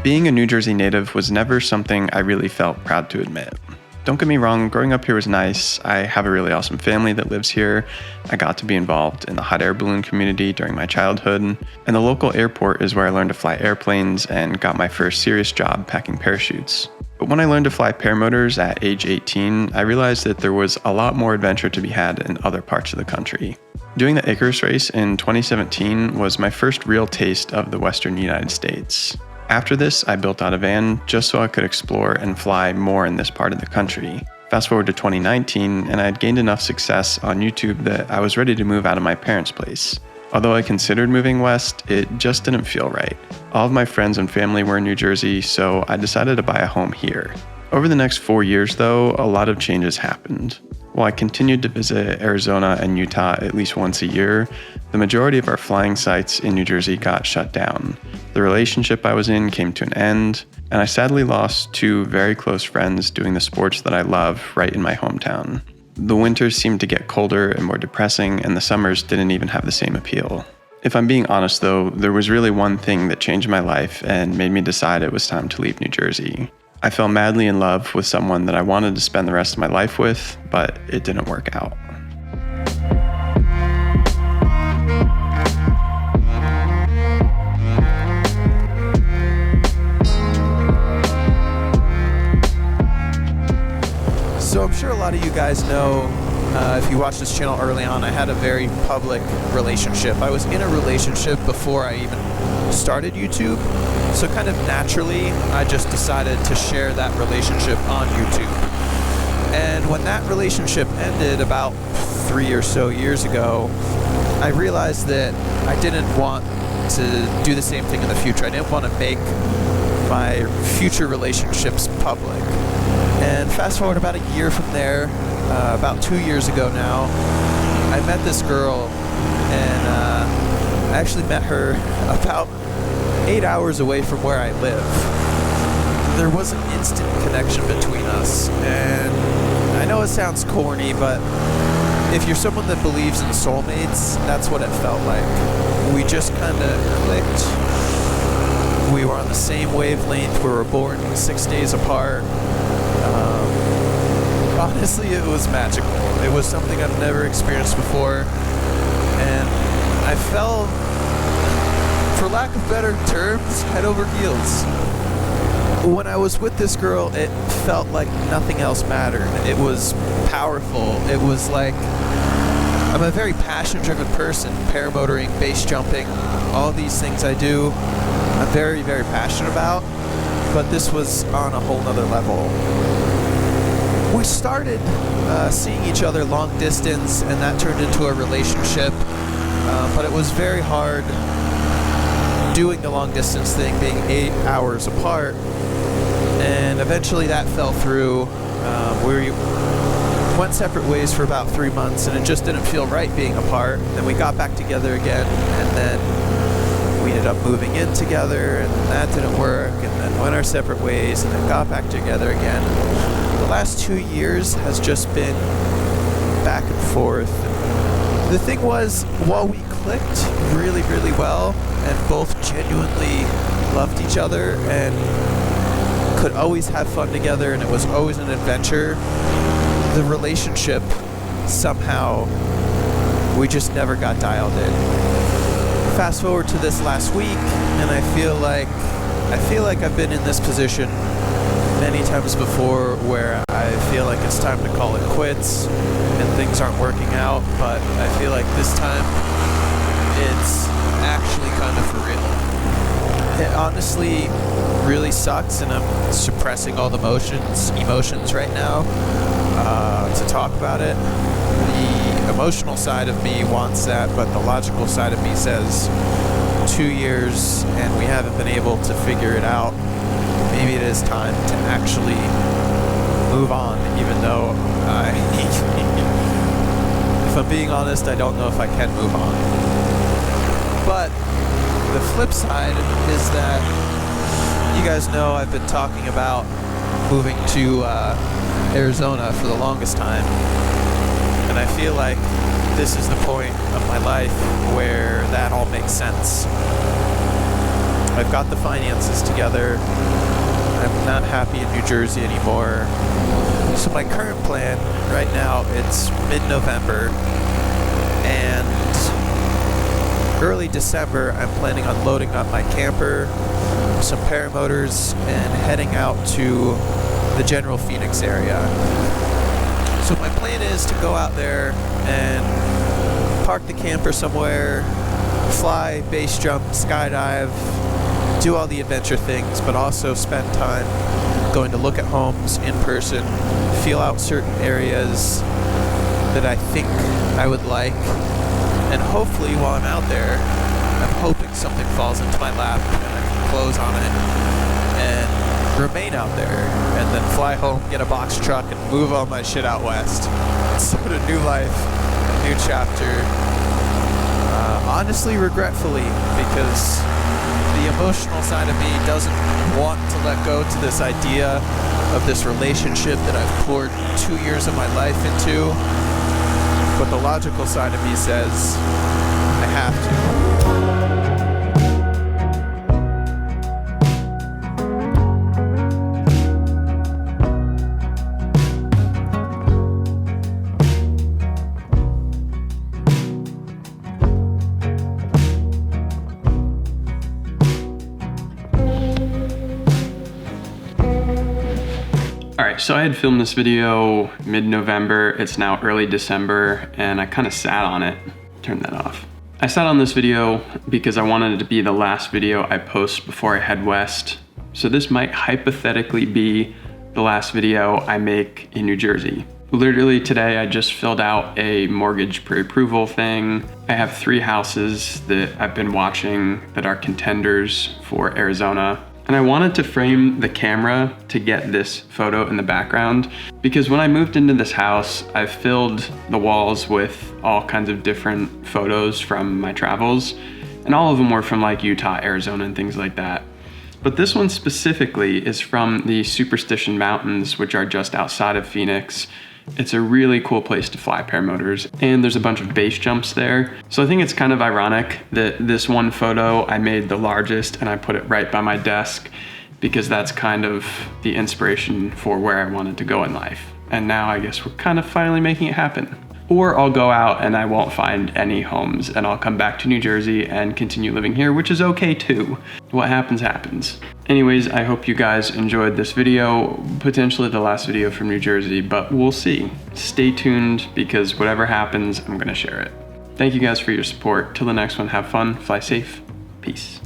Being a New Jersey native was never something I really felt proud to admit. Don't get me wrong, growing up here was nice. I have a really awesome family that lives here. I got to be involved in the hot air balloon community during my childhood, and the local airport is where I learned to fly airplanes and got my first serious job packing parachutes. But when I learned to fly paramotors at age 18, I realized that there was a lot more adventure to be had in other parts of the country. Doing the Icarus race in 2017 was my first real taste of the Western United States. After this, I built out a van just so I could explore and fly more in this part of the country. Fast forward to 2019, and I had gained enough success on YouTube that I was ready to move out of my parents' place. Although I considered moving west, it just didn't feel right. All of my friends and family were in New Jersey, so I decided to buy a home here. Over the next 4 years, though, a lot of changes happened. While I continued to visit Arizona and Utah at least once a year, the majority of our flying sites in New Jersey got shut down. The relationship I was in came to an end, and I sadly lost 2 very close friends doing the sports that I love right in my hometown. The winters seemed to get colder and more depressing, and the summers didn't even have the same appeal. If I'm being honest though, there was really one thing that changed my life and made me decide it was time to leave New Jersey. I fell madly in love with someone that I wanted to spend the rest of my life with, but it didn't work out. So I'm sure a lot of you guys know, if you watched this channel early on, I had a very public relationship. I was in a relationship before I even started YouTube. So kind of naturally, I just decided to share that relationship on YouTube. And when that relationship ended about 3 or so years ago, I realized that I didn't want to do the same thing in the future. I didn't want to make my future relationships public. And fast forward about a year from there, about 2 years ago now, I met this girl, and I actually met her about 8 hours away from where I live. There was an instant connection between us, and I know it sounds corny, but if you're someone that believes in soulmates, that's what it felt like. We just kind of clicked. We were on the same wavelength. We were born 6 days apart. Honestly, it was magical. It was something I've never experienced before, and I fell, for lack of better terms, head over heels. When I was with this girl, it felt like nothing else mattered. It was powerful. It was like, I'm a very passion-driven person. Paramotoring, base jumping, all these things I do, I'm very, very passionate about, but this was on a whole nother level. We started seeing each other long distance, and that turned into a relationship, but it was very hard doing the long distance thing, being 8 hours apart, and eventually that fell through. We went separate ways for about 3 months, and it just didn't feel right being apart. Then we got back together again, and then we ended up moving in together, and that didn't work, and then went our separate ways, and then got back together again. The last 2 years has just been back and forth. The thing was, while we clicked really, really well and both genuinely loved each other and could always have fun together and it was always an adventure, the relationship, somehow, we just never got dialed in. Fast forward to this last week, and I feel like I've been in this position many times before where I feel like it's time to call it quits and things aren't working out, but I feel like this time it's actually kind of for real. It honestly really sucks, and I'm suppressing all the emotions right now to talk about it. The emotional side of me wants that, but the logical side of me says 2 years and we haven't been able to figure it out. Maybe it is time to actually move on, even though if I'm being honest, I don't know if I can move on. But the flip side is that you guys know I've been talking about moving to Arizona for the longest time, and I feel like this is the point of my life where that all makes sense. I've got the finances together. I'm not happy in New Jersey anymore. So my current plan right now, it's mid-November, and early December, I'm planning on loading up my camper, some paramotors, and heading out to the general Phoenix area. So my plan is to go out there and park the camper somewhere, fly, base jump, skydive, do all the adventure things, but also spend time going to look at homes in person, feel out certain areas that I think I would like, and hopefully while I'm out there, I'm hoping something falls into my lap and I can close on it and remain out there, and then fly home, get a box truck, and move all my shit out west. Start a new life, a new chapter. Honestly, regretfully, because the emotional side of me doesn't want to let go to this idea of this relationship that I've poured 2 years of my life into. But the logical side of me says I have to. Alright, so I had filmed this video mid-November. It's now early December, and I kind of sat on it. Turn that off. I sat on this video because I wanted it to be the last video I post before I head west. So this might hypothetically be the last video I make in New Jersey. Literally today, I just filled out a mortgage pre-approval thing. I have 3 houses that I've been watching that are contenders for Arizona. And I wanted to frame the camera to get this photo in the background because when I moved into this house, I filled the walls with all kinds of different photos from my travels, and all of them were from like Utah, Arizona, and things like that. But this one specifically is from the Superstition Mountains, which are just outside of Phoenix. It's a really cool place to fly paramotors, and there's a bunch of base jumps there. So I think it's kind of ironic that this one photo I made the largest and I put it right by my desk because that's kind of the inspiration for where I wanted to go in life. And now I guess we're kind of finally making it happen. Or I'll go out and I won't find any homes and I'll come back to New Jersey and continue living here, which is okay too. What happens, happens. Anyways, I hope you guys enjoyed this video, potentially the last video from New Jersey, but we'll see. Stay tuned because whatever happens, I'm gonna share it. Thank you guys for your support. Till the next one, have fun, fly safe, peace.